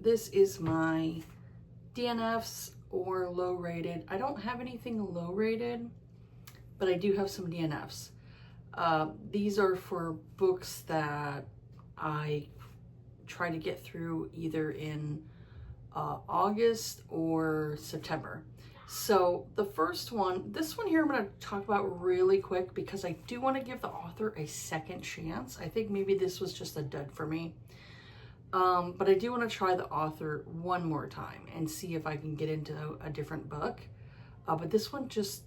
this is my DNFs or low rated. I don't have anything low rated, but I do have some DNFs. These are for books that I try to get through either in August or September. So the first one, this one here I'm going to talk about really quick because I do want to give the author a second chance. I think maybe this was just a dud for me. But I do want to try the author one more time and see if I can get into a different book. But this one just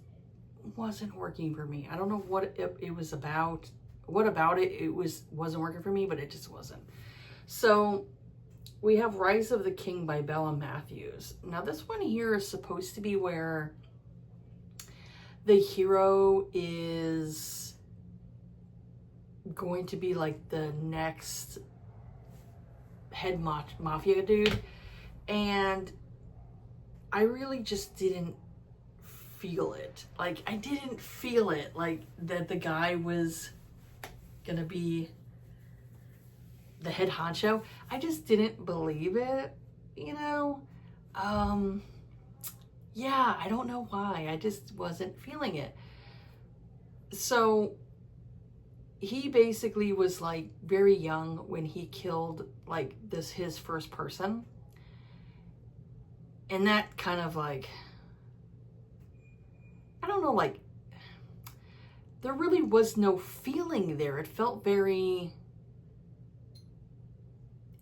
wasn't working for me. I don't know what it was about. What about it wasn't working for me, but it just wasn't. So we have Rise of the King by Bella Matthews. Now this one here is supposed to be where the hero is going to be like the next head mafia dude, and I really just didn't feel it. Like, I didn't feel it, like that the guy was gonna be the head honcho. I just didn't believe it, you know. Yeah, I don't know why. I just wasn't feeling it. So he basically was like very young when he killed like his first person. And that kind of like, I don't know, like there really was no feeling there. It felt very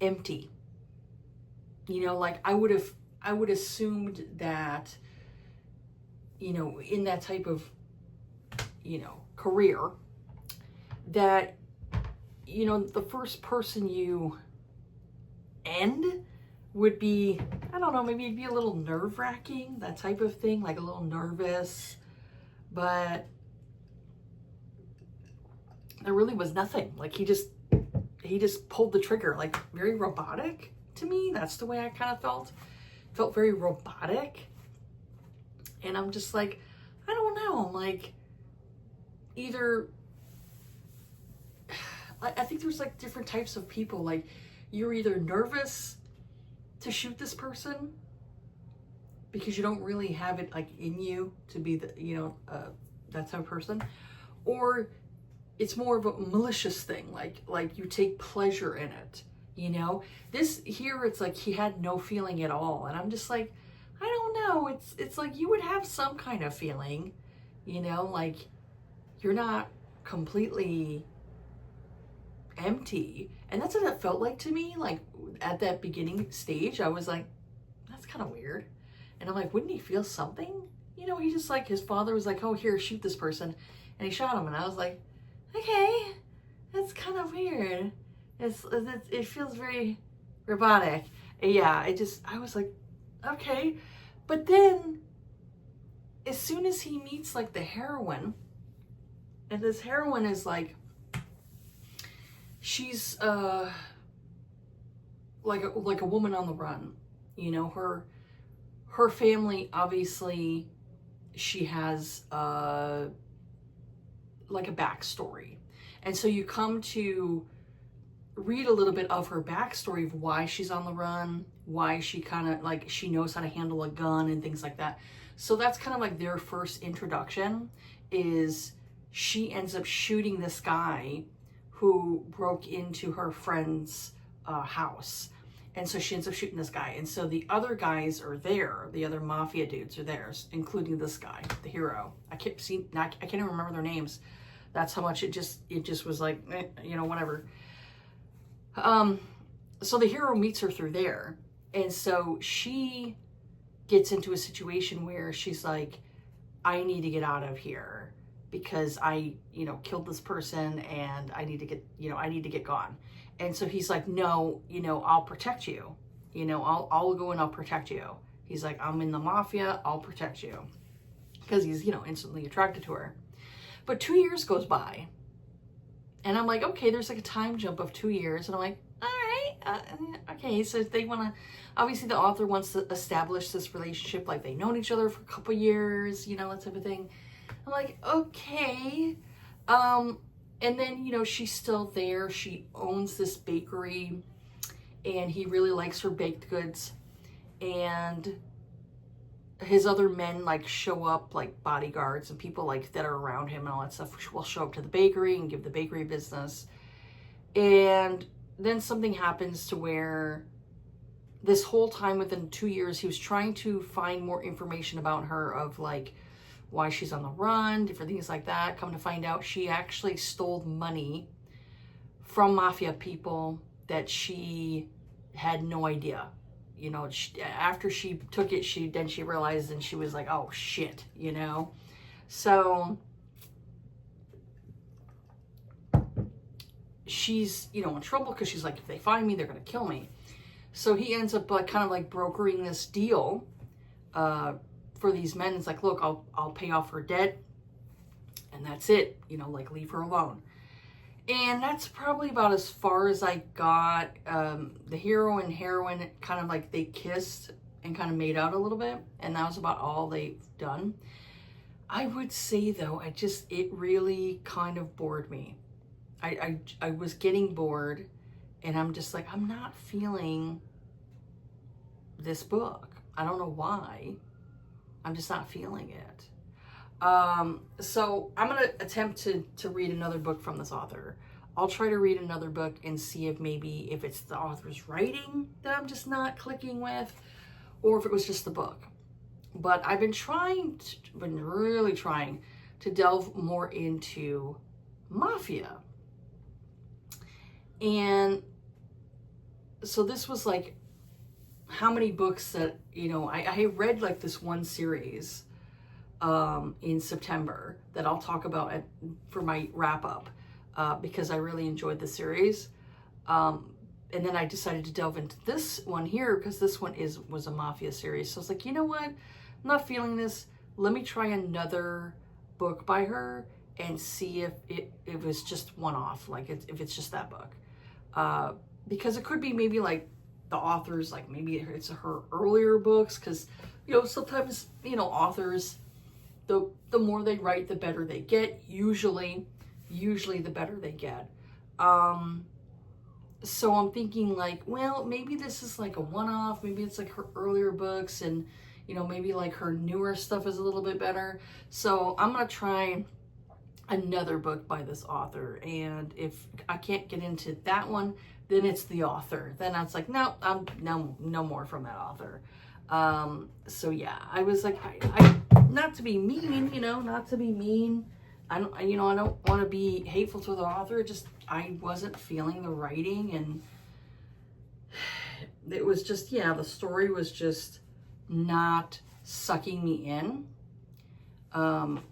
empty. You know, like I would assumed that, you know, in that type of, you know, career, that, you know, the first person you end would be, I don't know, maybe it'd be a little nerve-wracking, that type of thing, like a little nervous, but there really was nothing. Like he just pulled the trigger, like very robotic to me. That's the way I kind of felt very robotic. And I'm just like, I don't know, I'm like, either I think there's like different types of people. Like you're either nervous to shoot this person because you don't really have it like in you to be the, you know, that type of person, or it's more of a malicious thing. Like you take pleasure in it, you know. This here, it's like he had no feeling at all. And I'm just like, I don't know. It's like you would have some kind of feeling, you know, like you're not completely empty. And that's what it felt like to me. Like at that beginning stage, I was like, that's kind of weird. And I'm like, wouldn't he feel something? You know, he just like, his father was like, oh, here, shoot this person. And he shot him. And I was like, okay, that's kind of weird. It feels very robotic. And yeah, I was like, okay. But then as soon as he meets like the heroine, and this heroine is like, she's like a woman on the run, you know. Her family, obviously she has like a backstory, and so you come to read a little bit of her backstory of why she's on the run, why she kind of like, she knows how to handle a gun and things like that. So that's kind of like their first introduction, is she ends up shooting this guy who broke into her friend's house. And so she ends up shooting this guy. And so the other guys are there. The other mafia dudes are there, including this guy, the hero. I can't even remember their names. That's how much it just was like, you know, whatever. So the hero meets her through there. And so she gets into a situation where she's like, I need to get out of here because I, you know, killed this person and I need to get, you know, I need to get gone. And so he's like, no, you know, I'll protect you. You know, I'll go and I'll protect you. He's like, I'm in the mafia, I'll protect you. Because he's, you know, instantly attracted to her. But 2 years goes by. And I'm like, okay, there's like a time jump of 2 years. And I'm like, all right, okay. So they want to, obviously the author wants to establish this relationship, like they've known each other for a couple years, you know, that type of thing. I'm like, okay. And then, you know, she's still there. She owns this bakery and he really likes her baked goods. And his other men like show up, like bodyguards and people like that are around him and all that stuff will show up to the bakery and give the bakery business. And then something happens to where this whole time within 2 years, he was trying to find more information about her, of like why she's on the run, different things like that. Come to find out, she actually stole money from mafia people that she had no idea. You know, after she took it, she realized, and she was like, oh shit, you know? So she's, you know, in trouble because she's like, if they find me, they're going to kill me. So he ends up like kind of like brokering this deal for these men. It's like, look, I'll pay off her debt and that's it, you know, like leave her alone. And that's probably about as far as I got. The hero and heroine kind of like they kissed and kind of made out a little bit, and that was about all they've done. I would say though, it really kind of bored me. I was getting bored, and I'm just like, I'm not feeling this book. I don't know why. I'm just not feeling it. So I'm going to attempt to read another book from this author. I'll try to read another book and see if maybe if it's the author's writing that I'm just not clicking with, or if it was just the book. But I've been really trying to delve more into mafia. And so this was like how many books that, you know, I read like this one series in September that I'll talk about for my wrap up because I really enjoyed the series. And then I decided to delve into this one here because this one was a mafia series. So I was like, you know what? I'm not feeling this. Let me try another book by her and see if it was just one off, like if it's just that book. Because it could be maybe like the authors, like maybe it's her earlier books, because, you know, sometimes, you know, authors, the more they write, the better they get. Usually the better they get. So I'm thinking like, well, maybe this is like a one-off. Maybe it's like her earlier books, and, you know, maybe like her newer stuff is a little bit better. So I'm going to try another book by this author. And if I can't get into that one, then it's the author. Then I was like, no, no more from that author. So yeah, I was like, I not to be mean, you know, not to be mean. I don't want to be hateful to the author. Just, I wasn't feeling the writing, and it was just, yeah, the story was just not sucking me in. And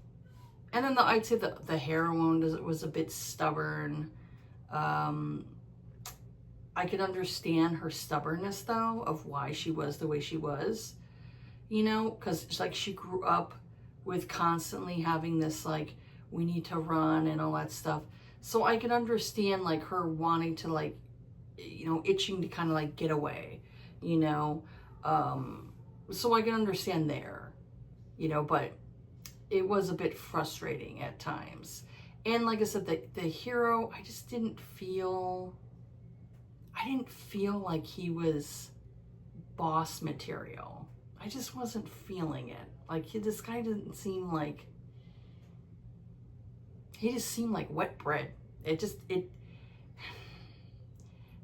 then I'd say the heroine was a bit stubborn. I could understand her stubbornness though, of why she was the way she was, you know, because it's like she grew up with constantly having this like, we need to run and all that stuff. So I could understand like her wanting to like, you know, itching to kind of like get away, you know. So I can understand there, you know, but it was a bit frustrating at times. And like I said, the hero, I just didn't feel like he was boss material. I just wasn't feeling it. Like, this guy didn't seem like, he just seemed like wet bread.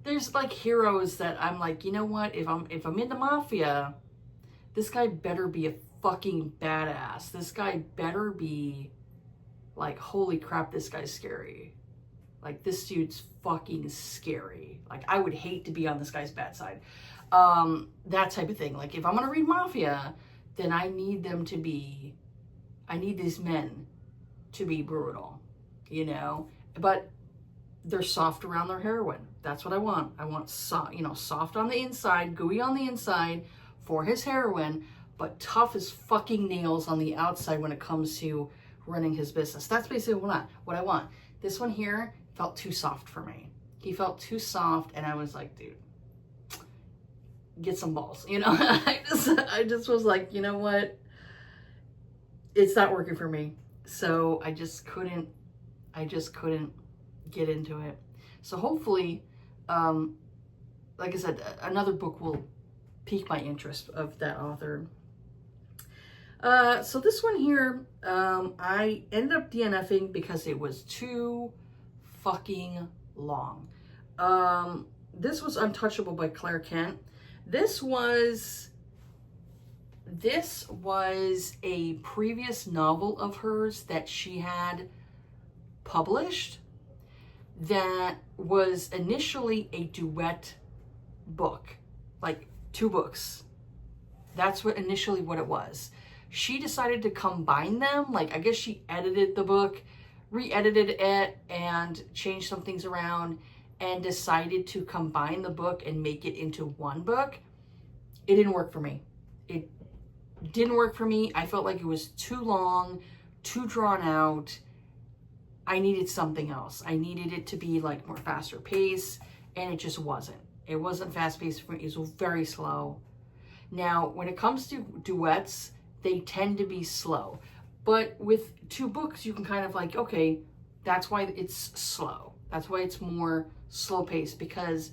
There's like heroes that I'm like, you know what, if I'm in the mafia, this guy better be a fucking badass. This guy better be like, holy crap, this guy's scary. Like, this dude's fucking scary. Like, I would hate to be on this guy's bad side. That type of thing. Like, if I'm gonna read mafia, then I need these men to be brutal, you know? But they're soft around their heroine. That's what I want. I want soft on the inside, gooey on the inside for his heroine, but tough as fucking nails on the outside when it comes to running his business. That's basically what I want. This one here felt too soft for me. He felt too soft, and I was like, dude, get some balls, you know? I just was like, you know what? It's not working for me. So I just couldn't get into it. So hopefully, like I said, another book will pique my interest of that author. So this one here, I ended up DNFing because it was too fucking long. This was Untouchable by Claire Kent. This was a previous novel of hers that she had published that was initially a duet book, like 2 books. That's what initially what it was. She decided to combine them. Like, I guess she edited the book, re-edited it, and changed some things around, and decided to combine the book and make it into one book. It didn't work for me. It didn't work for me. I felt like it was too long, too drawn out. I needed something else. I needed it to be like more faster pace, and it just wasn't. It wasn't fast paced for me. It was very slow. Now, when it comes to duets, they tend to be slow. But with 2 books, you can kind of like, okay, that's why it's slow. That's why it's more slow paced, because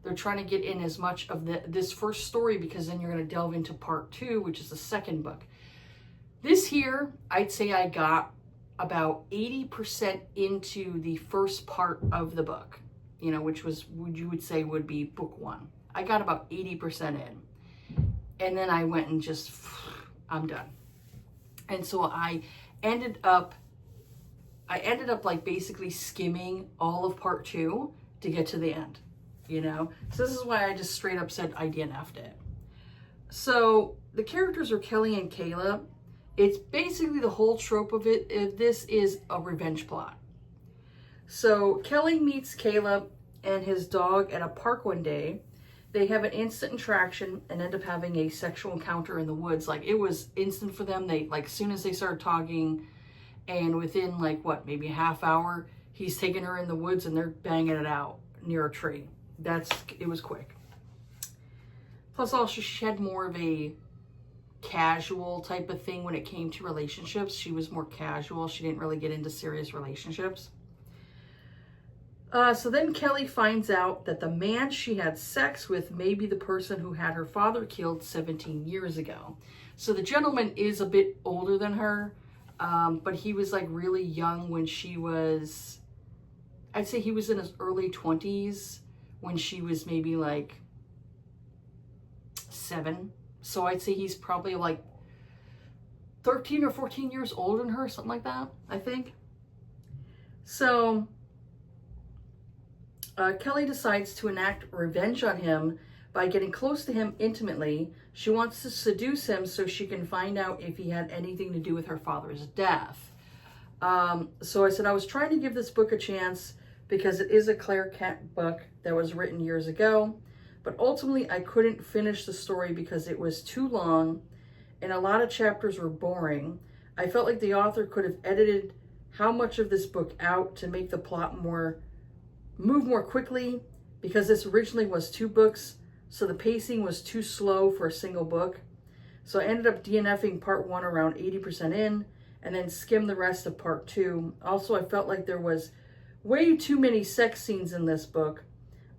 they're trying to get in as much of this first story, because then you're going to delve into part 2, which is the second book. This here, I'd say I got about 80% into the first part of the book, you know, which was what you would say would be book 1. I got about 80% in. And then I went and just, I'm done. And so I ended up like basically skimming all of part 2 to get to the end, you know? So this is why I just straight up said I DNF'd it. So the characters are Kelly and Kayla. It's basically the whole trope of it. If this is a revenge plot. So Kelly meets Caleb and his dog at a park one day. They have an instant attraction and end up having a sexual encounter in the woods. Like, it was instant for them. They, like, as soon as they started talking, and within like what, maybe a half hour, he's taking her in the woods and they're banging it out near a tree. It was quick. Plus also she had more of a casual type of thing when it came to relationships. She was more casual. She didn't really get into serious relationships. So then Kelly finds out that the man she had sex with may be the person who had her father killed 17 years ago. So the gentleman is a bit older than her, but he was like really young when she was, I'd say he was in his early 20s when she was maybe like 7. So I'd say he's probably like 13 or 14 years older than her, something like that, I think. So Kelly decides to enact revenge on him by getting close to him intimately. She wants to seduce him so she can find out if he had anything to do with her father's death. So I said I was trying to give this book a chance because it is a Claire Kent book that was written years ago. But ultimately, I couldn't finish the story because it was too long and a lot of chapters were boring. I felt like the author could have edited how much of this book out to make the plot move more quickly, because this originally was 2 books, so the pacing was too slow for a single book. So I ended up DNFing part 1 around 80% in, and then skimmed the rest of part 2. Also, I felt like there was way too many sex scenes in this book.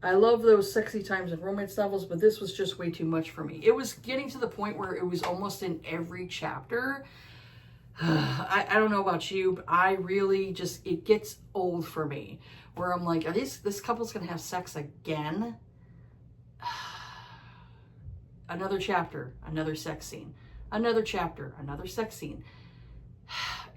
I love those sexy times in romance novels, but this was just way too much for me. It was getting to the point where it was almost in every chapter. I don't know about you, but I really just, it gets old for me. Where I'm like, this couple's gonna have sex again? Another chapter, another sex scene. Another chapter, another sex scene.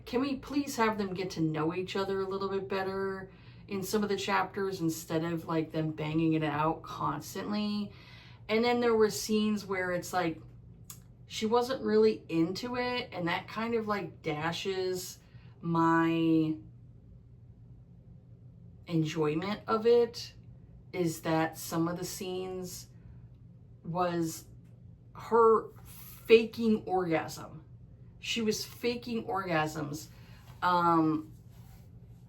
Can we please have them get to know each other a little bit better in some of the chapters instead of like them banging it out constantly? And then there were scenes where it's like, she wasn't really into it, and that kind of like dashes my enjoyment of it, is that some of the scenes was her faking orgasm. She was faking orgasms, and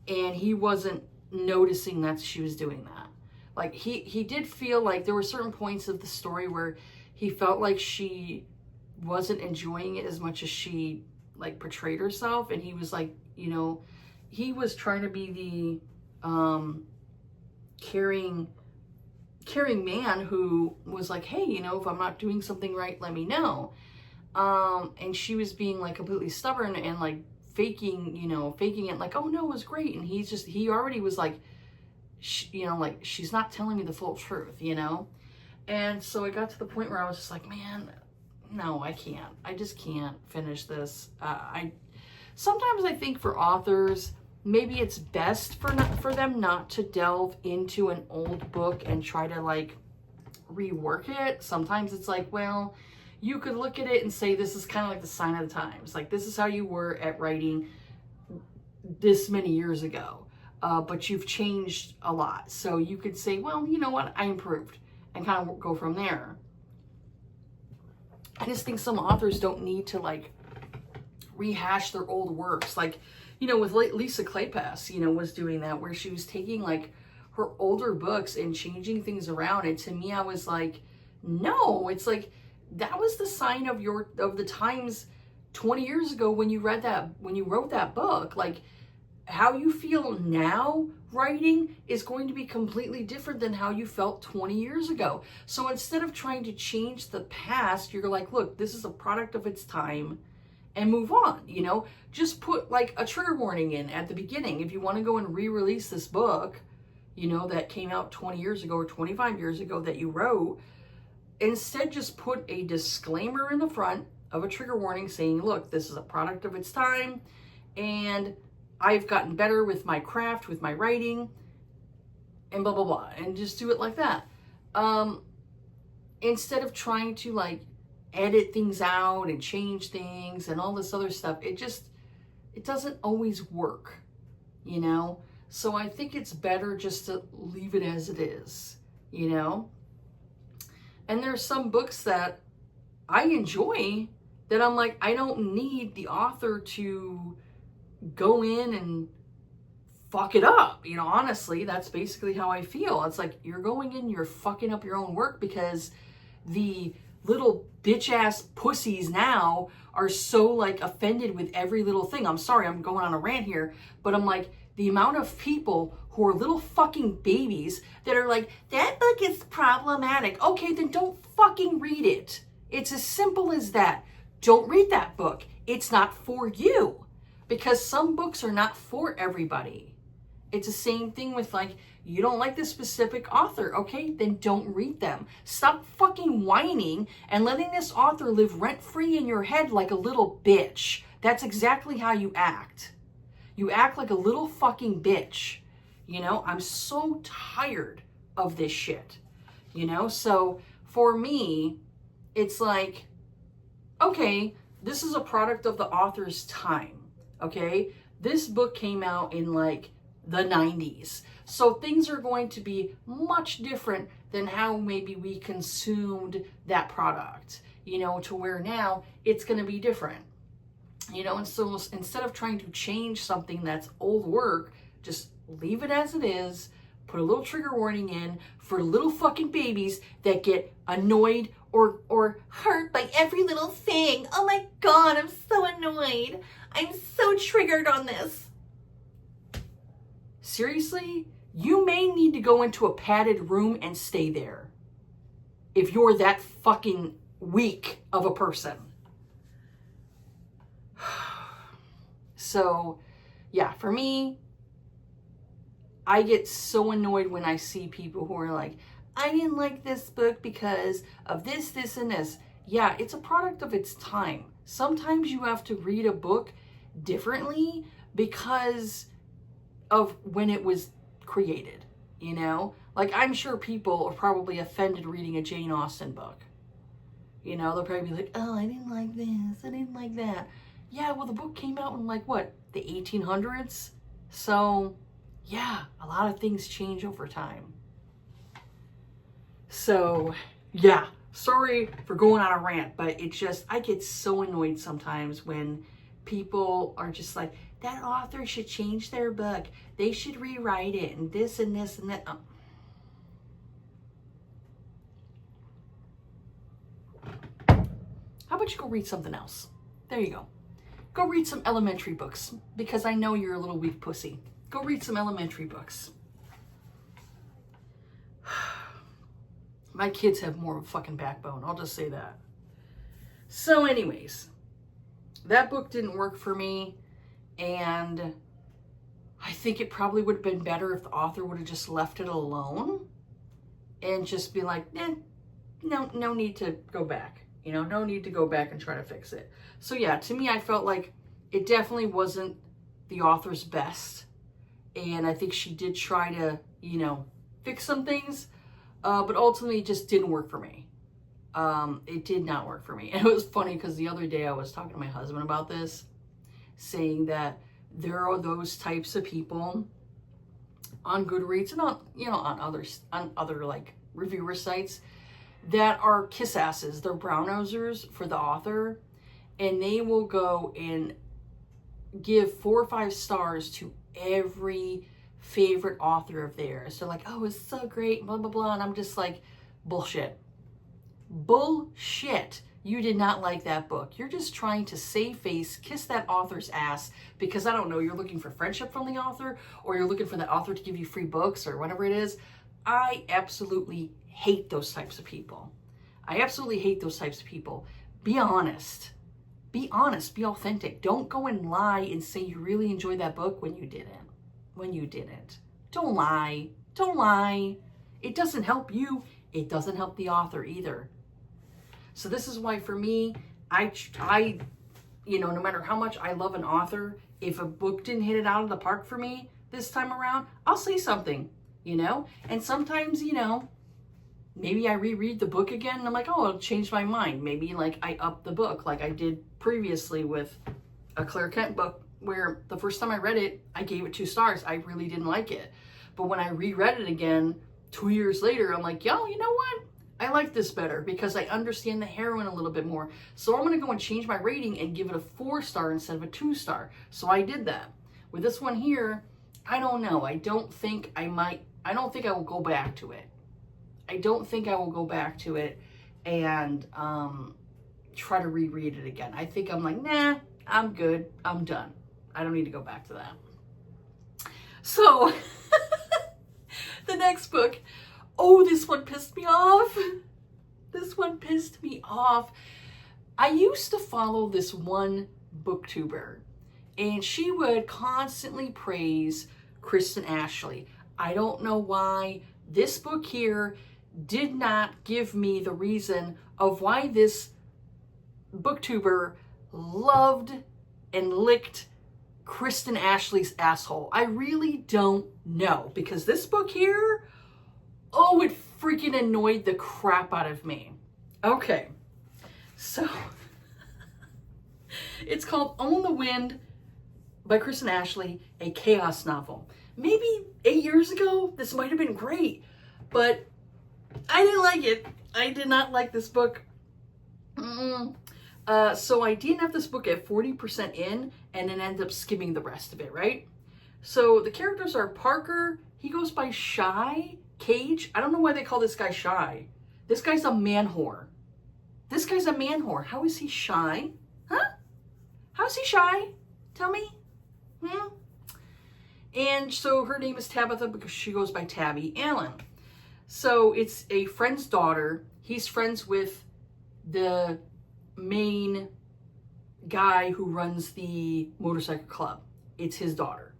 he wasn't noticing that she was doing that. Like he did feel like there were certain points of the story where he felt like she wasn't enjoying it as much as she like portrayed herself, and he was like, you know, he was trying to be the caring caring man who was like, hey, you know, if I'm not doing something right, let me know. And she was being like completely stubborn and like faking it, like, oh no, it was great. And he already was like, you know, like, she's not telling me the full truth, you know? And so it got to the point where I was just like, man, no, I can't. I just can't finish this. Sometimes I think for authors, maybe it's best for them not to delve into an old book and try to like rework it. Sometimes it's like, well, you could look at it and say, this is kind of like the sign of the times. Like, this is how you were at writing this many years ago, but you've changed a lot. So you could say, well, you know what, I improved, and kind of go from there. I just think some authors don't need to like rehash their old works. Like, you know, with Lisa Kleypas, you know, was doing that, where she was taking like her older books and changing things around. And to me, I was like, no, it's like, that was the sign of the times 20 years ago when you wrote that book. Like, how you feel now writing is going to be completely different than how you felt 20 years ago. So instead of trying to change the past, you're like, look, this is a product of its time, and move on, you know? Just put like a trigger warning in at the beginning. If you want to go and re-release this book, you know, that came out 20 years ago or 25 years ago that you wrote, instead just put a disclaimer in the front of a trigger warning saying, look, this is a product of its time, and I've gotten better with my craft, with my writing, and blah, blah, blah. And just do it like that. Instead of trying to like edit things out and change things and all this other stuff, it doesn't always work, you know? So I think it's better just to leave it as it is, you know? And there's some books that I enjoy that I'm like, I don't need the author to go in and fuck it up. You know, honestly, that's basically how I feel. It's like, you're going in, you're fucking up your own work because the little bitch ass pussies now are so like offended with every little thing. I'm sorry, I'm going on a rant here, but I'm like, the amount of people who are little fucking babies that are like, that book is problematic. Okay, then don't fucking read it. It's as simple as that. Don't read that book. It's not for you. Because some books are not for everybody. It's the same thing with like, you don't like this specific author, okay? Then don't read them. Stop fucking whining and letting this author live rent-free in your head like a little bitch. That's exactly how you act. You act like a little fucking bitch. You know, I'm so tired of this shit. You know, so for me, it's like, okay, this is a product of the author's time. Okay, this book came out in like the 90s. So things are going to be much different than how maybe we consumed that product, you know, to where now it's going to be different, you know. And so instead of trying to change something that's old work, just leave it as it is. Put a little trigger warning in for little fucking babies that get annoyed or hurt by every little thing. Oh my God, I'm so annoyed. I'm so triggered on this. Seriously, you may need to go into a padded room and stay there if you're that fucking weak of a person. So, yeah, for me, I get so annoyed when I see people who are like, I didn't like this book because of this, this, and this. Yeah, it's a product of its time. Sometimes you have to read a book differently because of when it was created, you know? Like, I'm sure people are probably offended reading a Jane Austen book. You know, they'll probably be like, oh, I didn't like this, I didn't like that. Yeah, well, the book came out in like, what, the 1800s? So, yeah, a lot of things change over time. So, yeah, sorry for going on a rant, but it's just, I get so annoyed sometimes when people are just like, that author should change their book. They should rewrite it and this and this and that. Oh. How about you go read something else? There you go. Go read some elementary books because I know you're a little weak pussy. Go read some elementary books. My kids have more of a fucking backbone. I'll just say that. So anyways, that book didn't work for me. And I think it probably would have been better if the author would have just left it alone and just be like, no need to go back. You know, no need to go back and try to fix it. So yeah, to me, I felt like it definitely wasn't the author's best. And I think she did try to, you know, fix some things, but ultimately it just didn't work for me. It did not work for me. And it was funny because the other day I was talking to my husband about this, saying that there are those types of people on Goodreads and on, you know, on other like reviewer sites that are kiss asses. They're brown nosers for the author, and they will go and give 4 or 5 stars to every favorite author of theirs. They're like, oh, it's so great, blah, blah, blah. And I'm just like, bullshit. Bullshit. You did not like that book. You're just trying to save face, kiss that author's ass because, I don't know, you're looking for friendship from the author, or you're looking for the author to give you free books or whatever it is. I absolutely hate those types of people. I absolutely hate those types of people. Be honest. Be honest. Be authentic. Don't go and lie and say you really enjoyed that book when you didn't. When you didn't. Don't lie. Don't lie. It doesn't help you. It doesn't help the author either. So this is why for me, I you know, no matter how much I love an author, if a book didn't hit it out of the park for me this time around, I'll say something, you know? And sometimes, you know, maybe I reread the book again and I'm like, oh, I'll change my mind. Maybe like I up the book like I did previously with a Claire Kent book, where the first time I read it, I gave it 2 stars. I really didn't like it. But when I reread it again 2 years later, I'm like, yo, you know what? I like this better because I understand the heroine a little bit more. So I'm going to go and change my rating and give it a 4-star instead of a 2-star. So I did that. With this one here, I don't know. I don't think I will go back to it. I don't think I will go back to it and try to reread it again. I think I'm like, nah, I'm good. I'm done. I don't need to go back to that. So the next book, oh, this one pissed me off. This one pissed me off. I used to follow this one booktuber, and she would constantly praise Kristen Ashley. I don't know why this book here did not give me the reason of why this booktuber loved and licked Kristen Ashley's asshole. I really don't know, because this book here, oh, it freaking annoyed the crap out of me. Okay, so it's called Own the Wind by Kristen Ashley, a chaos novel. Maybe 8 years ago, this might have been great, but I didn't like it. I did not like this book. So I DNF'd this book at 40% in and then ended up skimming the rest of it, right? So the characters are Parker. He goes by Shy Cage. I don't know why they call this guy Shy. This guy's a man whore. This guy's a man whore. How is he shy? Huh? How's he shy? Tell me. And so her name is Tabitha because she goes by Tabby Allen. So it's a friend's daughter. He's friends with the main guy who runs the motorcycle club. It's his daughter.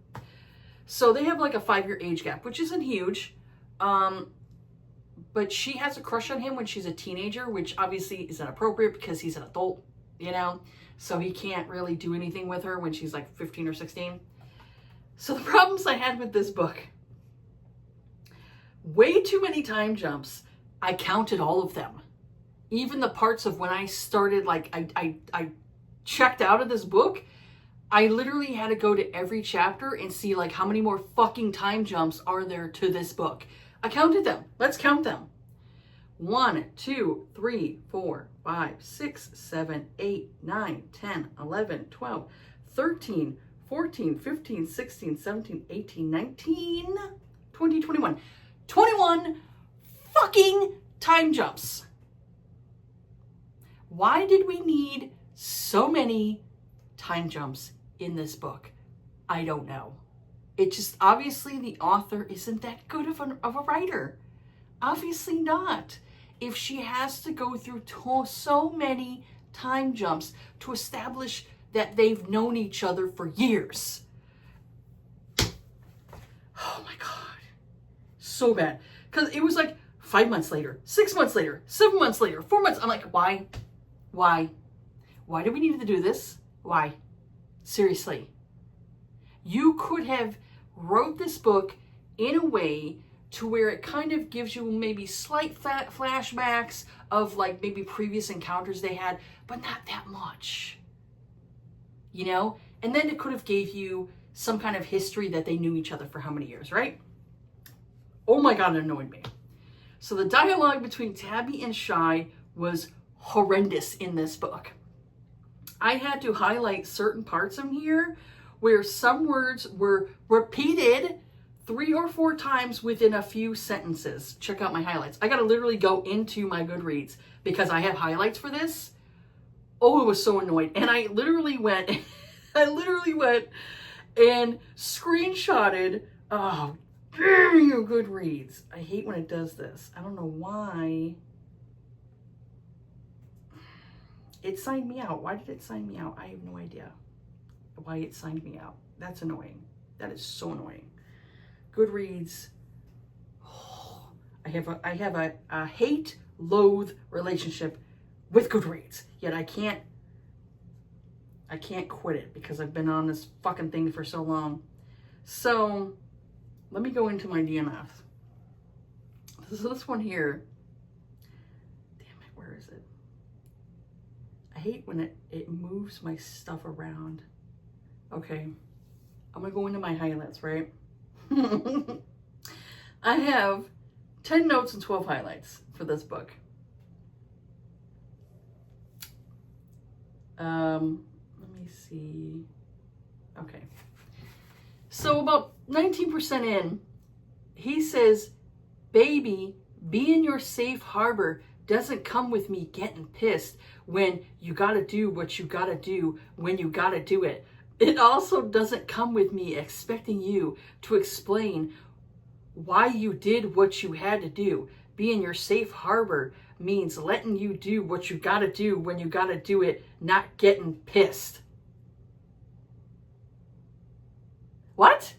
So they have like a 5-year age gap, which isn't huge. But she has a crush on him when she's a teenager, which obviously is inappropriate because he's an adult, you know? So he can't really do anything with her when she's like 15 or 16. So the problems I had with this book, way too many time jumps. I counted all of them. Even the parts of when I started, like I checked out of this book, I literally had to go to every chapter and see like how many more fucking time jumps are there to this book. I counted them. Let's count them. 1, 2, 3, 4, 5, 6, 7, 8, 9, 10, 11, 12, 13, 14, 15, 16, 17, 18, 19, 20, 21. 21 fucking time jumps. Why did we need so many time jumps in this book? I don't know. It just, obviously the author isn't that good of a writer. Obviously not. if she has to go through so many time jumps to establish that they've known each other for years? Oh my God. So bad. Because it was like 5 months later, 6 months later, 7 months later, 4 months. I'm like, why? Why? Why do we need to do this? Why? Seriously. You could have wrote this book in a way to where it kind of gives you maybe slight flashbacks of like maybe previous encounters they had, but not that much. You know? And then it could have gave you some kind of history that they knew each other for how many years, right? Oh my God, it annoyed me. So the dialogue between Tabby and Shy was horrendous in this book. I had to highlight certain parts in here where some words were repeated 3 or 4 times within a few sentences. Check out my highlights. I got to literally go into my Goodreads because I have highlights for this. Oh, it was so annoyed. And I literally went and screenshotted, oh, damn you, Goodreads. I hate when it does this. I don't know why. It signed me out. Why did it sign me out? I have no idea why it signed me out. That's annoying. That is so annoying. Goodreads. Oh, I have a hate-loathe relationship with Goodreads. Yet I can't quit it because I've been on this fucking thing for so long. So let me go into my DNF. This one here. Damn it, where is it? I hate when it moves my stuff around. Okay, I'm gonna go into my highlights, right? I have 10 notes and 12 highlights for this book. Let me see. Okay. So about 19% in, he says, baby, be in your safe harbor doesn't come with me getting pissed when you gotta do what you gotta do when you gotta do it. It also doesn't come with me expecting you to explain why you did what you had to do. Be in your safe harbor means letting you do what you gotta do when you gotta do it, not getting pissed. What?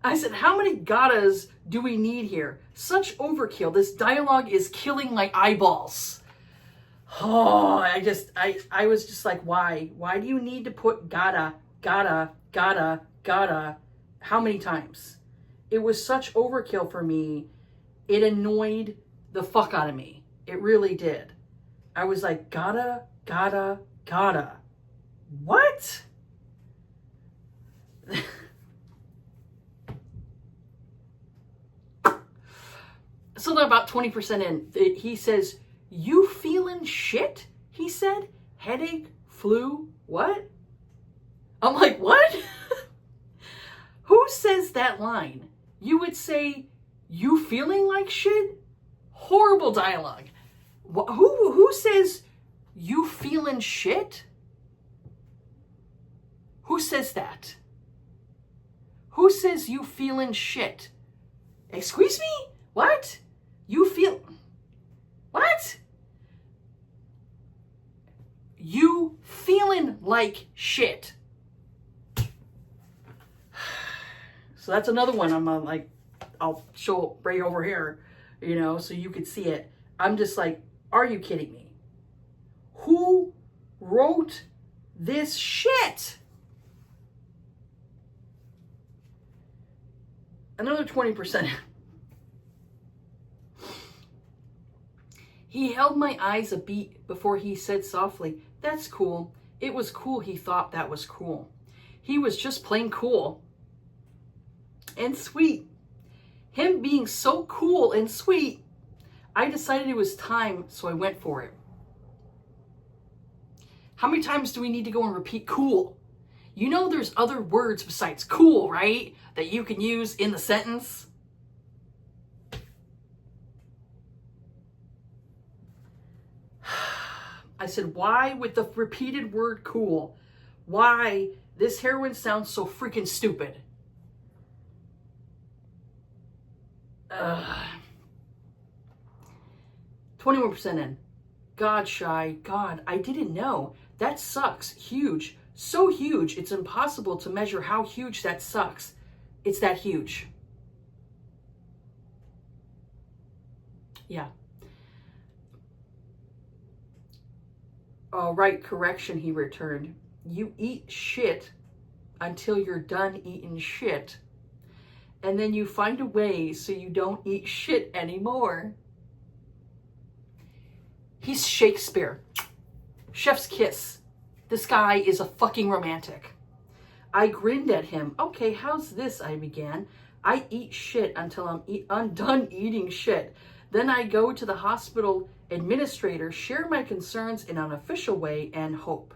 I said, how many gottas do we need here? Such overkill. This dialogue is killing my eyeballs. Oh, I was just like, why? Why do you need to put gotta? How many times? It was such overkill for me. It annoyed the fuck out of me. It really did. I was like, gotta. What? So then about 20% in, he says, you feeling shit? He said, headache, flu, what? I'm like, what? Who says that line? You would say, you feeling like shit? Horrible dialogue. Who says, you feeling shit? Who says that? Who says you feeling shit? Excuse me? What? You feel... What? You feeling like shit. So that's another one I'm like, I'll show right over here, you know, so you could see it. I'm just like, are you kidding me? Who wrote this shit? Another 20%. He held my eyes a beat before he said softly, that's cool. It was cool he thought that was cool. He was just plain cool. And sweet. Him being so cool and sweet, I decided it was time, so I went for it. How many times do we need to go and repeat cool? You know there's other words besides cool, right? That you can use in the sentence. I said, why with the repeated word cool? Why? This heroine sounds so freaking stupid. 21% in. God, Shy. God, I didn't know. That sucks. Huge. So huge, it's impossible to measure how huge that sucks. It's that huge. Yeah. All right, correction, he returned. You eat shit until you're done eating shit. And then you find a way so you don't eat shit anymore. He's Shakespeare. Chef's kiss. This guy is a fucking romantic. I grinned at him. Okay, how's this? I began. I eat shit until I'm done eating shit. Then I go to the hospital administrator, share my concerns in an official way, and hope.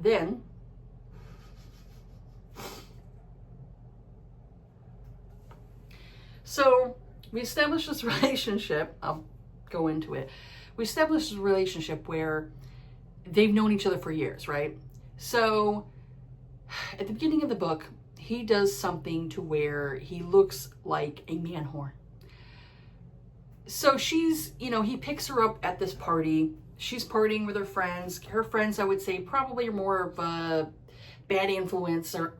Then, so we established this relationship. I'll go into it. We established a relationship where they've known each other for years, right? So at the beginning of the book, he does something to where he looks like a man whore. So she's, he picks her up at this party. She's partying with her friends. Her friends, I would say, probably are more of a bad influence. And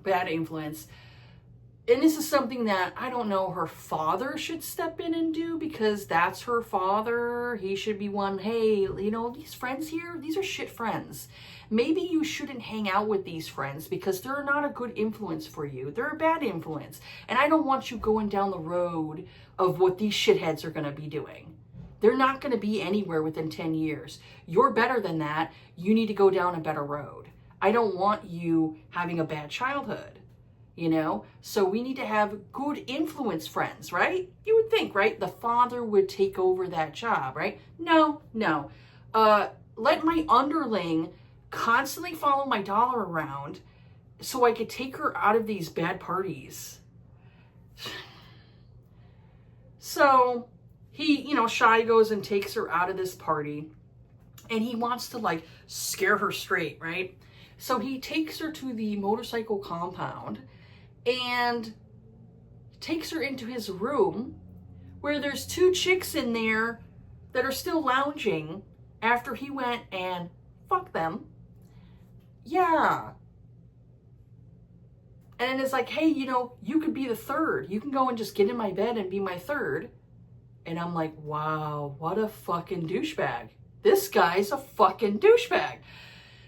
this is something that I don't know her father should step in and do, because that's her father. He should be one, hey, these friends here, these are shit friends. Maybe you shouldn't hang out with these friends because they're not a good influence for you. They're a bad influence. And I don't want you going down the road of what these shitheads are going to be doing. They're not going to be anywhere within 10 years. You're better than that. You need to go down a better road. I don't want you having a bad childhood, So we need to have good influence friends, right? You would think, right? The father would take over that job, right? No. Let my underling constantly follow my dollar around so I could take her out of these bad parties. So he, Shy goes and takes her out of this party, and he wants to scare her straight, right? So he takes her to the motorcycle compound and takes her into his room where there's two chicks in there that are still lounging after he went and fucked them. Yeah. And it's like, hey, you could be the third. You can go and just get in my bed and be my third. And I'm like, wow, what a fucking douchebag. This guy's a fucking douchebag.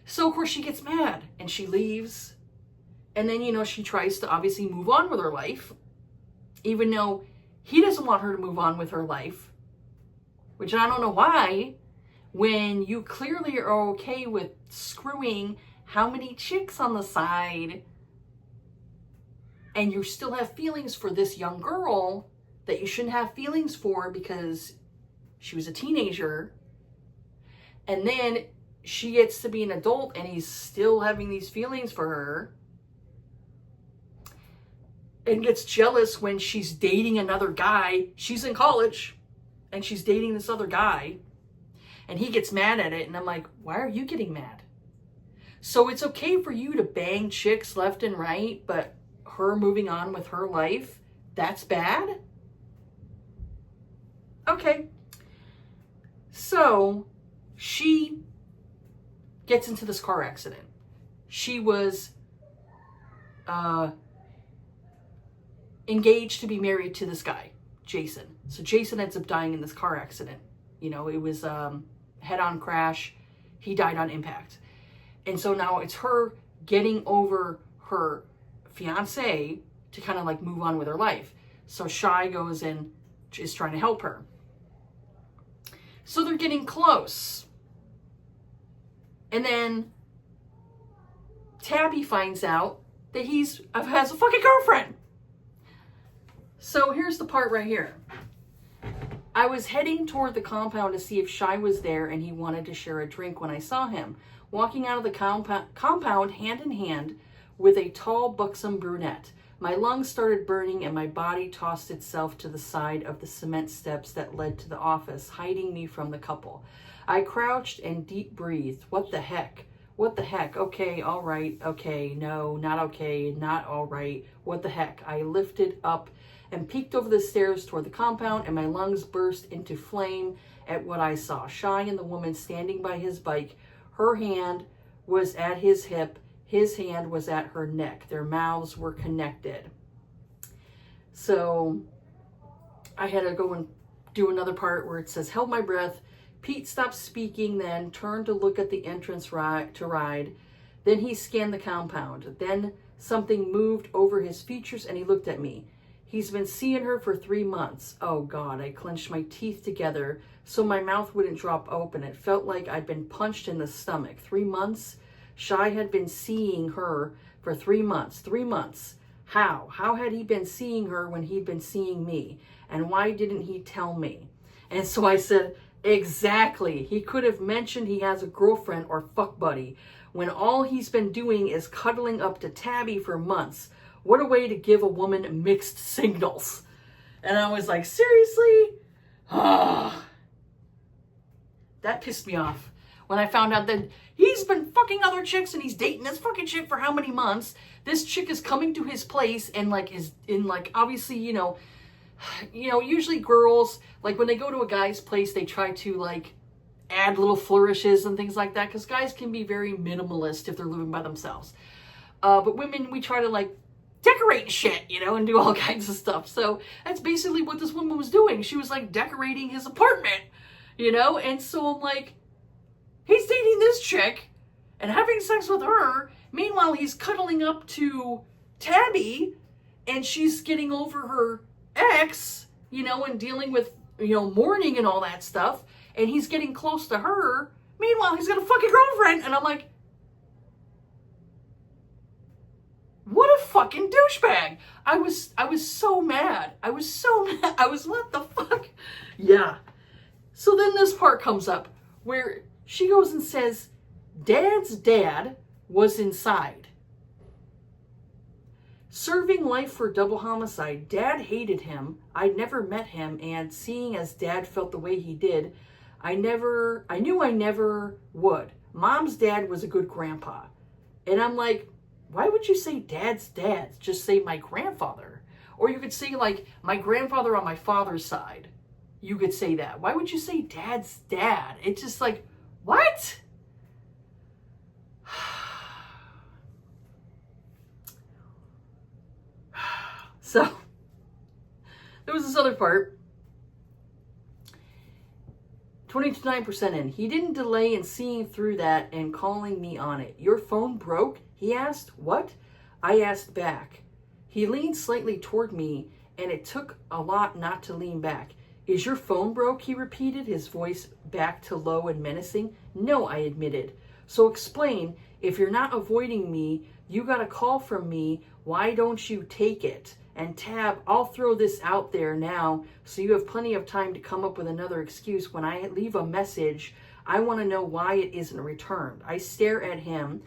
So, of course, she gets mad and she leaves. And then, she tries to obviously move on with her life, even though he doesn't want her to move on with her life, which I don't know why, when you clearly are okay with screwing how many chicks on the side, and you still have feelings for this young girl that you shouldn't have feelings for because she was a teenager, and then she gets to be an adult and he's still having these feelings for her, and gets jealous when she's dating another guy. She's in college and she's dating this other guy, and he gets mad at it. And I'm like, why are you getting mad? So it's okay for you to bang chicks left and right, but her moving on with her life, that's bad? Okay. So she gets into this car accident. She was engaged to be married to this guy, Jason. So Jason ends up dying in this car accident. It was head-on crash. He died on impact. And so now it's her getting over her fiance to kind of move on with her life. So Shy goes and is trying to help her. So they're getting close. And then Tabby finds out that he has a fucking girlfriend. So here's the part right here. I was heading toward the compound to see if Shy was there and he wanted to share a drink when I saw him walking out of the compound hand in hand with a tall, buxom brunette. My lungs started burning and my body tossed itself to the side of the cement steps that led to the office, hiding me from the couple. I crouched and deep breathed. What the heck? What the heck? Okay, all right, okay, no, not okay, not all right. What the heck? I lifted up and peeked over the stairs toward the compound, and my lungs burst into flame at what I saw. Shy and the woman standing by his bike. Her hand was at his hip. His hand was at her neck. Their mouths were connected. So I had to go and do another part where it says, held my breath. Pete stopped speaking, then turned to look at the entrance to ride. Then he scanned the compound. Then something moved over his features and he looked at me. He's been seeing her for 3 months. Oh God, I clenched my teeth together so my mouth wouldn't drop open. It felt like I'd been punched in the stomach. 3 months? Shy had been seeing her for 3 months. 3 months. How? How had he been seeing her when he'd been seeing me? And why didn't he tell me? And so I said, exactly. He could have mentioned he has a girlfriend or fuck buddy when all he's been doing is cuddling up to Tabby for months. What a way to give a woman mixed signals. And I was like, seriously? Ah. That pissed me off when I found out that he's been fucking other chicks and he's dating this fucking chick for how many months. This chick is coming to his place and like is in like, obviously, you know, usually girls, like when they go to a guy's place, they try to like add little flourishes and things like that because guys can be very minimalist if they're living by themselves. But women, we try to like decorate shit, you know, and do all kinds of stuff. So that's basically what this woman was doing. She was like decorating his apartment, you know, and so I'm like, he's dating this chick and having sex with her. Meanwhile, he's cuddling up to Tabby and she's getting over her ex, you know, and dealing with, you know, mourning and all that stuff. And he's getting close to her. Meanwhile, he's got a fucking girlfriend. And I'm like, what a fucking douchebag. I was so mad. I was so mad. I was, what the fuck? Yeah. So then this part comes up where she goes and says, Dad's dad was inside. Serving life for double homicide. Dad hated him. I'd never met him, and seeing as Dad felt the way he did, I knew I never would. Mom's dad was a good grandpa. And I'm like, why would you say Dad's dad? Just say my grandfather. Or you could say like my grandfather on my father's side. You could say that. Why would you say Dad's dad? It's just like, what? So, there was this other part. 29% in. He didn't delay in seeing through that and calling me on it. Your phone broke? He asked. What? I asked back. He leaned slightly toward me, and it took a lot not to lean back. Is your phone broke? He repeated, his voice back to low and menacing. No, I admitted. So explain. If you're not avoiding me, you got a call from me. Why don't you take it? And Tab, I'll throw this out there now so you have plenty of time to come up with another excuse. When I leave a message, I want to know why it isn't returned. I stare at him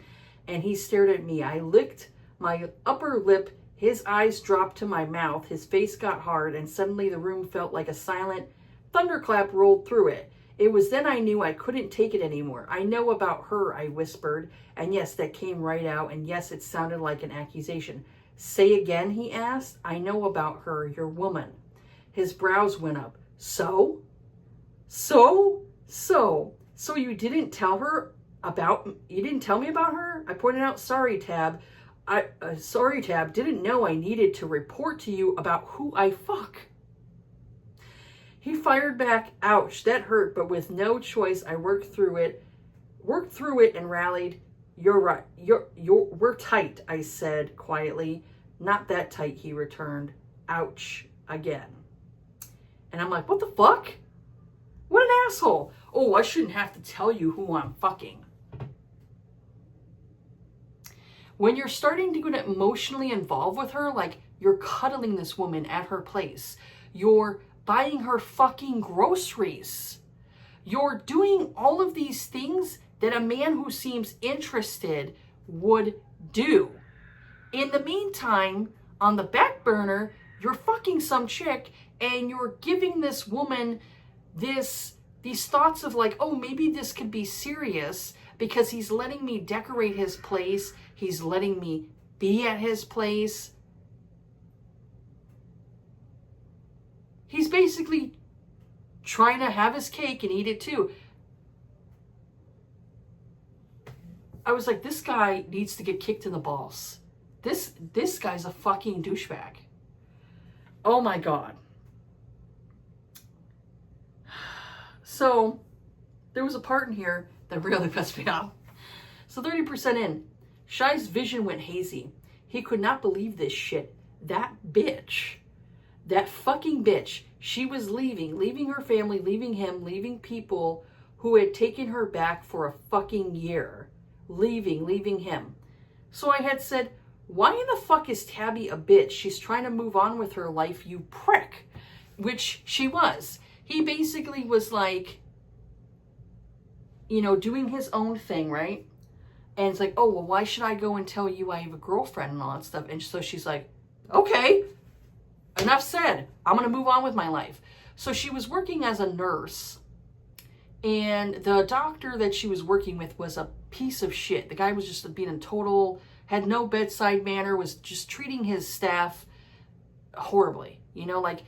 and he stared at me. I licked my upper lip. His eyes dropped to my mouth. His face got hard and suddenly the room felt like a silent thunderclap rolled through it. It was then I knew I couldn't take it anymore. I know about her, I whispered. And yes, that came right out. And yes, it sounded like an accusation. Say again, he asked. I know about her, your woman. His brows went up. So you didn't tell me about her? I pointed out, sorry, Tab. Sorry, Tab, didn't know I needed to report to you about who I fuck. He fired back, ouch, that hurt, but with no choice, I worked through it and rallied. You're right. We're tight, I said quietly. Not that tight, he returned. Ouch, again. And I'm like, what the fuck? What an asshole. Oh, I shouldn't have to tell you who I'm fucking. When you're starting to get emotionally involved with her, like you're cuddling this woman at her place, you're buying her fucking groceries, you're doing all of these things that a man who seems interested would do. In the meantime, On the back burner, you're fucking some chick and you're giving this woman these thoughts of like, oh, maybe this could be serious because he's letting me decorate his place. He's letting me be at his place. He's basically trying to have his cake and eat it too. I was like, this guy needs to get kicked in the balls. This guy's a fucking douchebag. Oh my God. So there was a part in here that really pissed me off. So 30% in, Shy's vision went hazy. He could not believe this shit. That bitch, that fucking bitch, she was leaving her family, leaving him, leaving people who had taken her back for a fucking year. Leaving him. So I had said, why in the fuck is Tabby a bitch? She's trying to move on with her life, you prick. Which she was. He basically was like, you know, doing his own thing, right? And it's like, oh, well, why should I go and tell you I have a girlfriend and all that stuff? And so she's like, okay, enough said. I'm going to move on with my life. So she was working as a nurse. And the doctor that she was working with was a piece of shit. The guy was just being a total, had no bedside manner, was just treating his staff horribly. You know, like,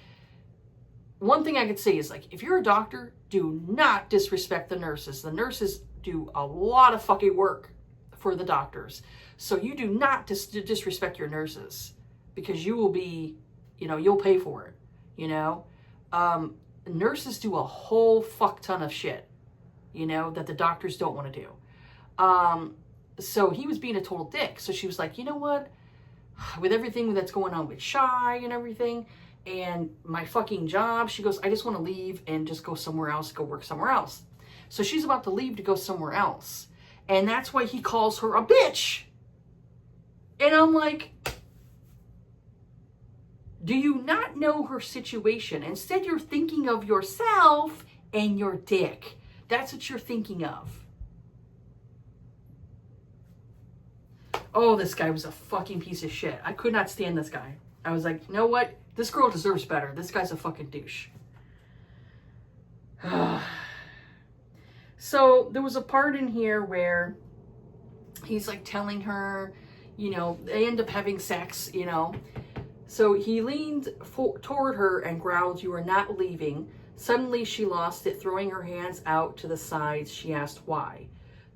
one thing I could say is, like, if you're a doctor, do not disrespect the nurses. The nurses do a lot of fucking work for the doctors. So you do not disrespect your nurses, because you will be, you know, you'll pay for it, you know. Nurses do a whole fuck ton of shit, you know, that the doctors don't want to do. So he was being a total dick. So she was like, you know what? With everything that's going on with Shy and everything, and my fucking job, she goes, I just want to leave and just go somewhere else, go work somewhere else. So she's about to leave to go somewhere else. And that's why he calls her a bitch. And I'm like, do you not know her situation? Instead, you're thinking of yourself and your dick. That's what you're thinking of. Oh, this guy was a fucking piece of shit. I could not stand this guy. I was like, you know what? This girl deserves better. This guy's a fucking douche. So there was a part in here where he's like telling her, you know, they end up having sex, you know. So he leaned toward her and growled, you are not leaving. Suddenly she lost it, throwing her hands out to the sides. She asked why.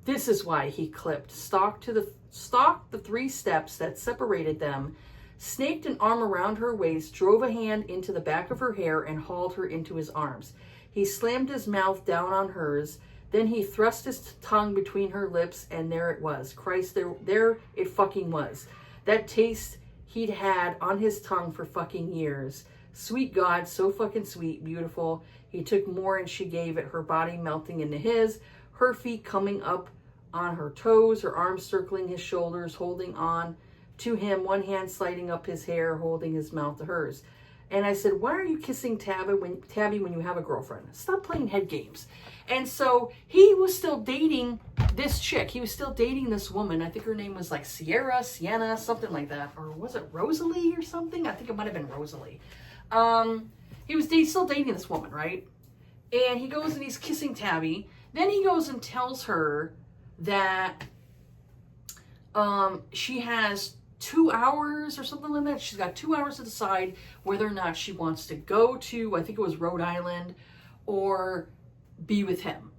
This is why, he clipped, stalked the 3 steps that separated them, snaked an arm around her waist, drove a hand into the back of her hair, and hauled her into his arms. He slammed his mouth down on hers. Then he thrust his tongue between her lips, and there it was. Christ, there it fucking was. That taste he'd had on his tongue for fucking years. Sweet God, so fucking sweet, beautiful. He took more and she gave it, her body melting into his, her feet coming up on her toes, her arms circling his shoulders, holding on to him, one hand sliding up his hair, holding his mouth to hers. And I said, why are you kissing Tabby when you have a girlfriend? Stop playing head games. And so he was still dating this chick. He was still dating this woman. I think her name was like Sienna, something like that. Or was it Rosalie or something? I think it might have been Rosalie. He was still dating this woman, right? And he goes and he's kissing Tabby. Then he goes and tells her that she has 2 hours or something like that. She's got 2 hours to decide whether or not she wants to go to, I think it was Rhode Island, or be with him,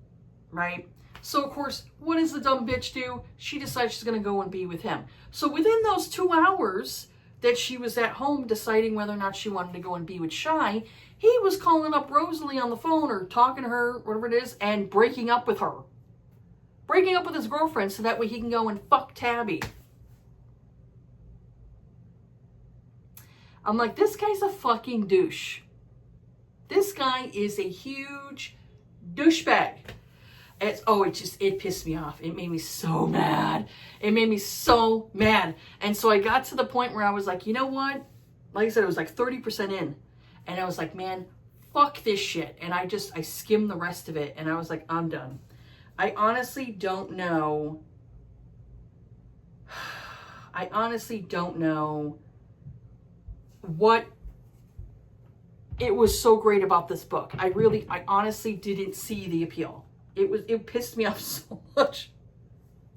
right? So, of course, what does the dumb bitch do? She decides she's going to go and be with him. So within those 2 hours that she was at home deciding whether or not she wanted to go and be with Shy, he was calling up Rosalie on the phone or talking to her, whatever it is, and breaking up with her. Breaking up with his girlfriend so that way he can go and fuck Tabby. I'm like, this guy's a fucking douche. This guy is a huge douchebag. It pissed me off. It made me so mad. It made me so mad. And so I got to the point where I was like, you know what? Like I said, it was like 30% in. And I was like, man, fuck this shit. And I skimmed the rest of it. And I was like, I'm done. I honestly don't know. what it was so great about this book. I honestly didn't see the appeal. It pissed me off so much.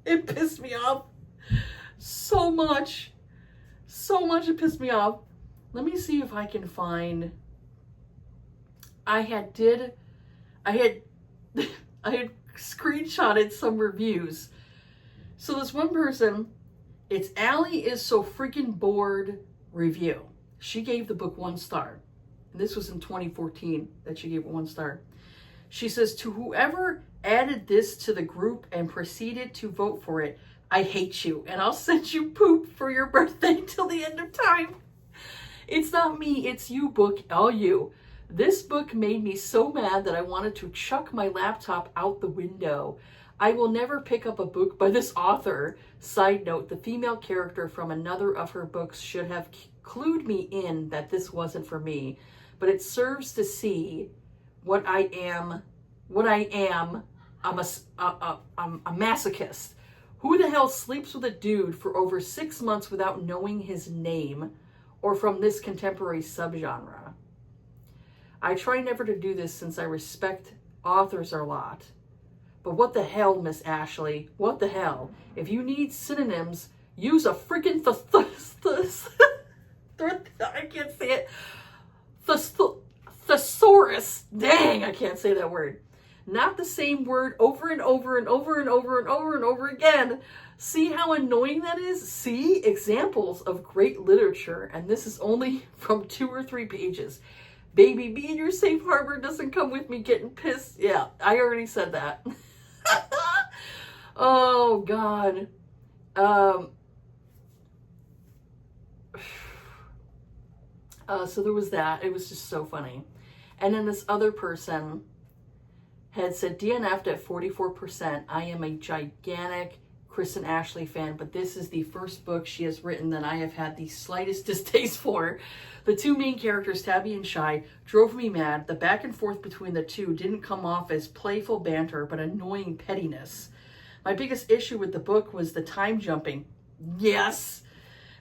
It pissed me off so much. So much it pissed me off. Let me see if I can find. I had screenshotted some reviews. So this one person, it's Allie is so freaking bored review. She gave the book 1 star. And this was in 2014 that she gave it 1 star. She says, to whoever added this to the group and proceeded to vote for it, I hate you, and I'll send you poop for your birthday till the end of time. It's not me, it's you, book, all you. This book made me so mad that I wanted to chuck my laptop out the window. I will never pick up a book by this author. Side note, the female character from another of her books should have clued me in that this wasn't for me, but it serves to see what I am. I'm a masochist. Who the hell sleeps with a dude for over 6 months without knowing his name, or from this contemporary subgenre? I try never to do this since I respect authors a lot. But what the hell, Miss Ashley? What the hell? If you need synonyms, use a freaking I can't say it. Thesaurus. Dang, I can't say that word. Not the same word over and over and over and over and over and over again. See how annoying that is? See? Examples of great literature. And this is only from 2 or 3 pages. Baby, be in your safe harbor doesn't come with me getting pissed. Yeah, I already said that. Oh, God. So there was that. It was just so funny. And then this other person had said, DNF'd at 44%. I am a gigantic Kristen Ashley fan, but this is the first book she has written that I have had the slightest distaste for. The 2 main characters, Tabby and Shy, drove me mad. The back and forth between the two didn't come off as playful banter, but annoying pettiness. My biggest issue with the book was the time jumping. Yes!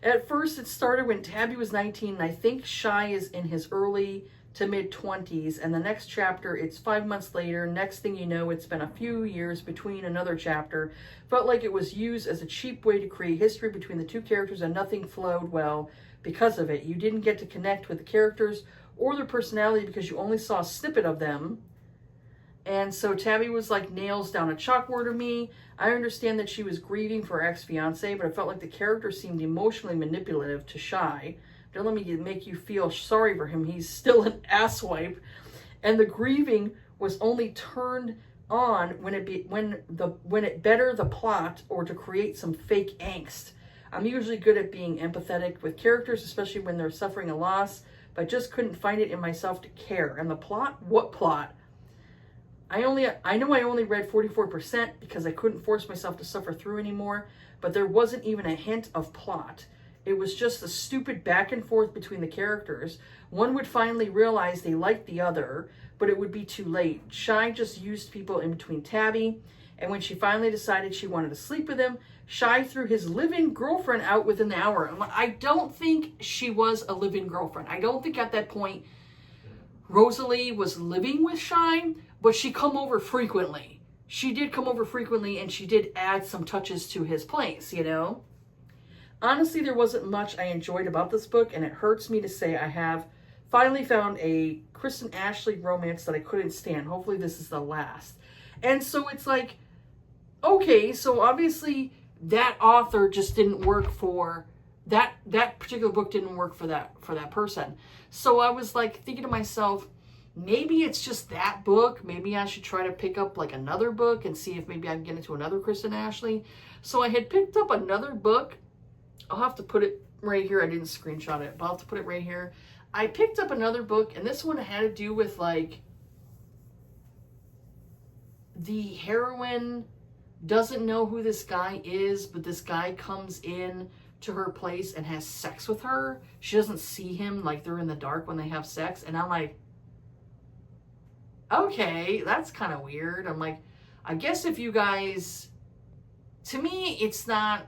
At first, it started when Tabby was 19, and I think Shy is in his early to mid-20s, and the next chapter, it's 5 months later. Next thing you know, it's been a few years between another chapter. Felt like it was used as a cheap way to create history between the 2 characters, and nothing flowed well because of it. You didn't get to connect with the characters or their personality because you only saw a snippet of them. And so Tabby was like nails down a chalkboard of me. I understand that she was grieving for her ex-fiance, but I felt like the character seemed emotionally manipulative to Shy. Don't let me make you feel sorry for him. He's still an asswipe. And the grieving was only turned on when it bettered the plot or to create some fake angst. I'm usually good at being empathetic with characters, especially when they're suffering a loss, but I just couldn't find it in myself to care. And the plot? What plot? I know I only read 44% because I couldn't force myself to suffer through anymore, but there wasn't even a hint of plot. It was just a stupid back and forth between the characters. One would finally realize they liked the other, but it would be too late. Shy just used people in between Tabby, and when she finally decided she wanted to sleep with him, Shy threw his live-in girlfriend out within the hour. I don't think she was a live-in girlfriend. I don't think at that point Rosalie was living with Shy, but she come over frequently. She did come over frequently, and she did add some touches to his place, you know? Honestly, there wasn't much I enjoyed about this book, and it hurts me to say I have finally found a Kristen Ashley romance that I couldn't stand. Hopefully this is the last. And so it's like, okay, so obviously that author just didn't work for that particular book didn't work for that person. So I was like thinking to myself, maybe it's just that book. Maybe I should try to pick up like another book and see if maybe I can get into another Kristen Ashley. So I had picked up another book. I'll have to put it right here. I didn't screenshot it, but I'll have to put it right here. I picked up another book, and this one had to do with like the heroine doesn't know who this guy is, but this guy comes in to her place and has sex with her. She doesn't see him, like they're in the dark when they have sex. And I'm like, okay, that's kind of weird. I'm like, I guess if you guys, to me, it's not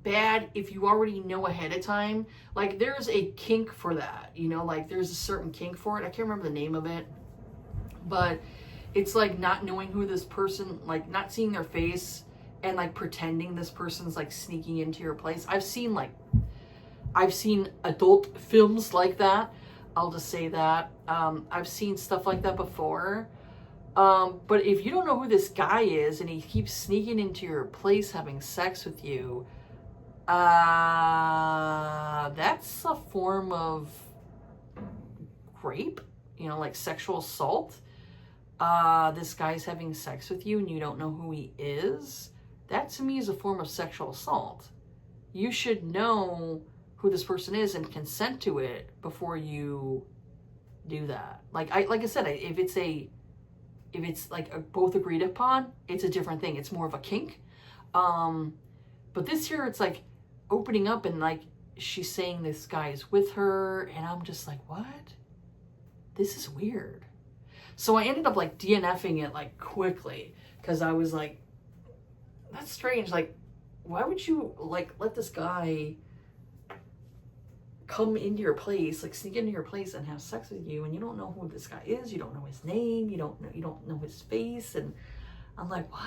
bad if you already know ahead of time. Like, there's a kink for that, you know, like there's a certain kink for it. I can't remember the name of it, but it's like not knowing who this person, like not seeing their face and like pretending this person's like sneaking into your place. I've seen adult films like that. I'll just say that. I've seen stuff like that before. But if you don't know who this guy is and he keeps sneaking into your place having sex with you, that's a form of rape, you know, like sexual assault. This guy's having sex with you and you don't know who he is. That to me is a form of sexual assault. You should know who this person is and consent to it before you do that. Like I said, if it's like both agreed upon, it's a different thing. It's more of a kink. But this here, it's like opening up and like she's saying this guy is with her, and I'm just like, what? This is weird. So I ended up like DNFing it like quickly because I was like, that's strange. Like, why would you like let this guy come into your place, like sneak into your place and have sex with you, and you don't know who this guy is, you don't know his name, you don't know his face? And I'm like, what?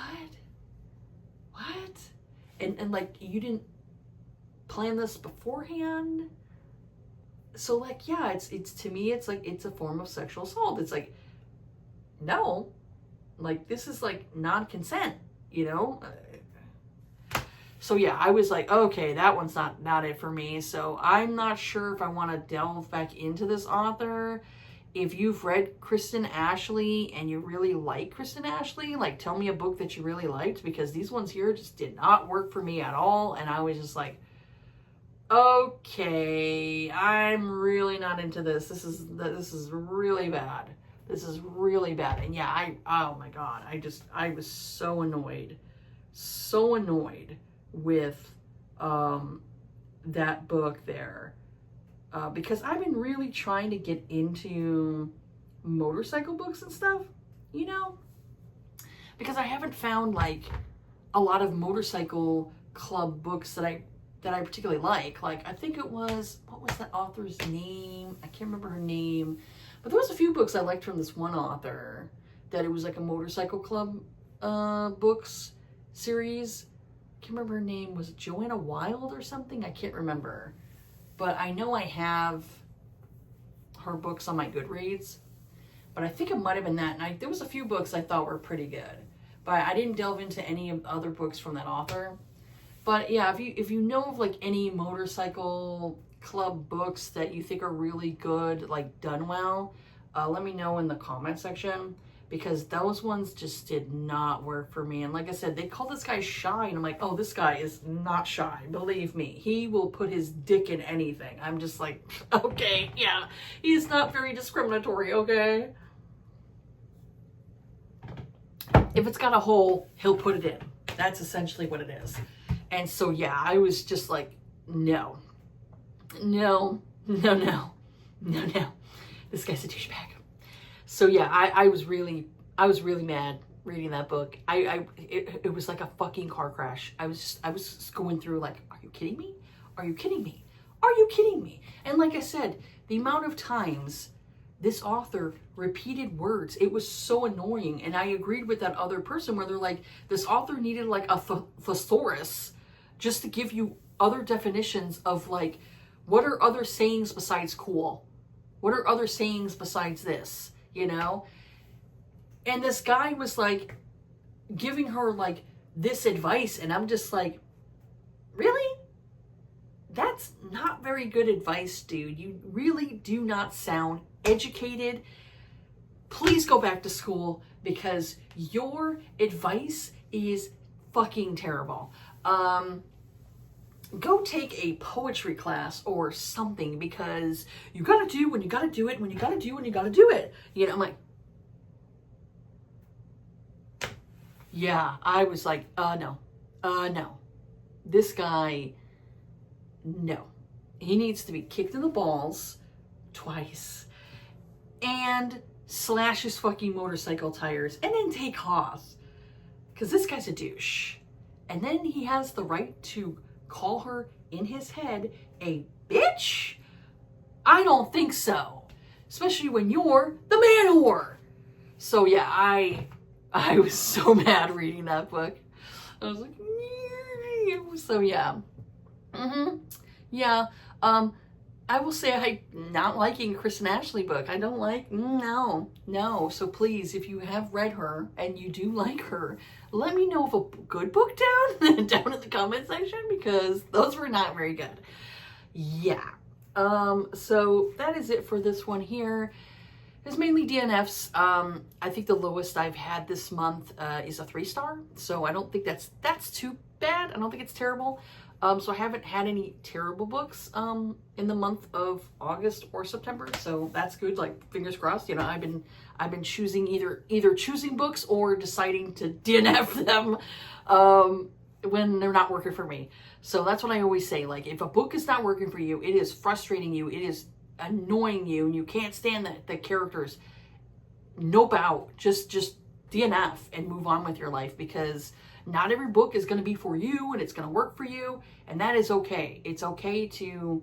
And like, you didn't plan this beforehand? So like, yeah, it's to me, it's like, it's a form of sexual assault. It's like, no, like this is like non-consent, you know? So yeah, I was like, okay, that one's not it for me. So I'm not sure if I want to delve back into this author. If you've read Kristen Ashley and you really like Kristen Ashley, like tell me a book that you really liked, because these ones here just did not work for me at all. And I was just like, okay, I'm really not into this. This is really bad. This is really bad. And yeah, oh my God, I was so annoyed with that book there, because I've been really trying to get into motorcycle books and stuff, you know, because I haven't found like a lot of motorcycle club books that I particularly like. Like, I think it was, what was that author's name? I can't remember her name, but there was a few books I liked from this one author that it was like a motorcycle club books series. I can't remember her name. Was it Joanna Wild or something? I can't remember. But I know I have her books on my Goodreads. But I think it might have been that. And there was a few books I thought were pretty good. But I didn't delve into any of other books from that author. But yeah, if you know of like any motorcycle club books that you think are really good, like done well, let me know in the comment section. Because those ones just did not work for me. And like I said, they call this guy shy. And I'm like, oh, this guy is not shy. Believe me. He will put his dick in anything. I'm just like, okay, yeah. He's not very discriminatory, okay? If it's got a hole, he'll put it in. That's essentially what it is. And so, yeah, I was just like, no. This guy's a douchebag. So yeah, I was really mad reading that book. It was like a fucking car crash. I was just going through like, are you kidding me? Are you kidding me? Are you kidding me? And like I said, the amount of times this author repeated words, it was so annoying. And I agreed with that other person where they're like, this author needed like a thesaurus just to give you other definitions of like, what are other sayings besides cool? What are other sayings besides this? You know? And this guy was like giving her like this advice, and I'm just like, really? That's not very good advice, dude. You really do not sound educated. Please go back to school, because your advice is fucking terrible. Go take a poetry class or something, because you gotta do when you gotta do it, when you gotta do when you gotta do it. You know, I'm like, yeah, I was like, no. This guy, no. He needs to be kicked in the balls twice and slash his fucking motorcycle tires and then take off. Because this guy's a douche. And then he has the right to call her in his head a bitch? I don't think so. Especially when you're the man whore. So yeah, I was so mad reading that book. I was like, so yeah. Yeah. I will say I'm not liking Chris and Ashley book. I don't like, no. So please, if you have read her and you do like her, let me know of a good book down in the comment section, because those were not very good. Yeah. So that is it for this one here. It's mainly DNFs. I think the lowest I've had this month is a 3-star. So I don't think that's too bad. I don't think it's terrible. So I haven't had any terrible books in the month of August or September. So that's good. Like, fingers crossed. You know, I've been choosing either choosing books or deciding to DNF them when they're not working for me. So that's what I always say. Like, if a book is not working for you, it is frustrating you, it is annoying you, and you can't stand the characters, nope out. Just DNF and move on with your life, because not every book is going to be for you and it's going to work for you, and that is okay. It's okay to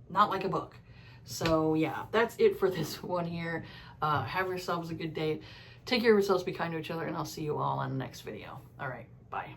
not like a book. So yeah, that's it for this one here. Have yourselves a good day. Take care of yourselves, be kind to each other, and I'll see you all on the next video. All right, bye.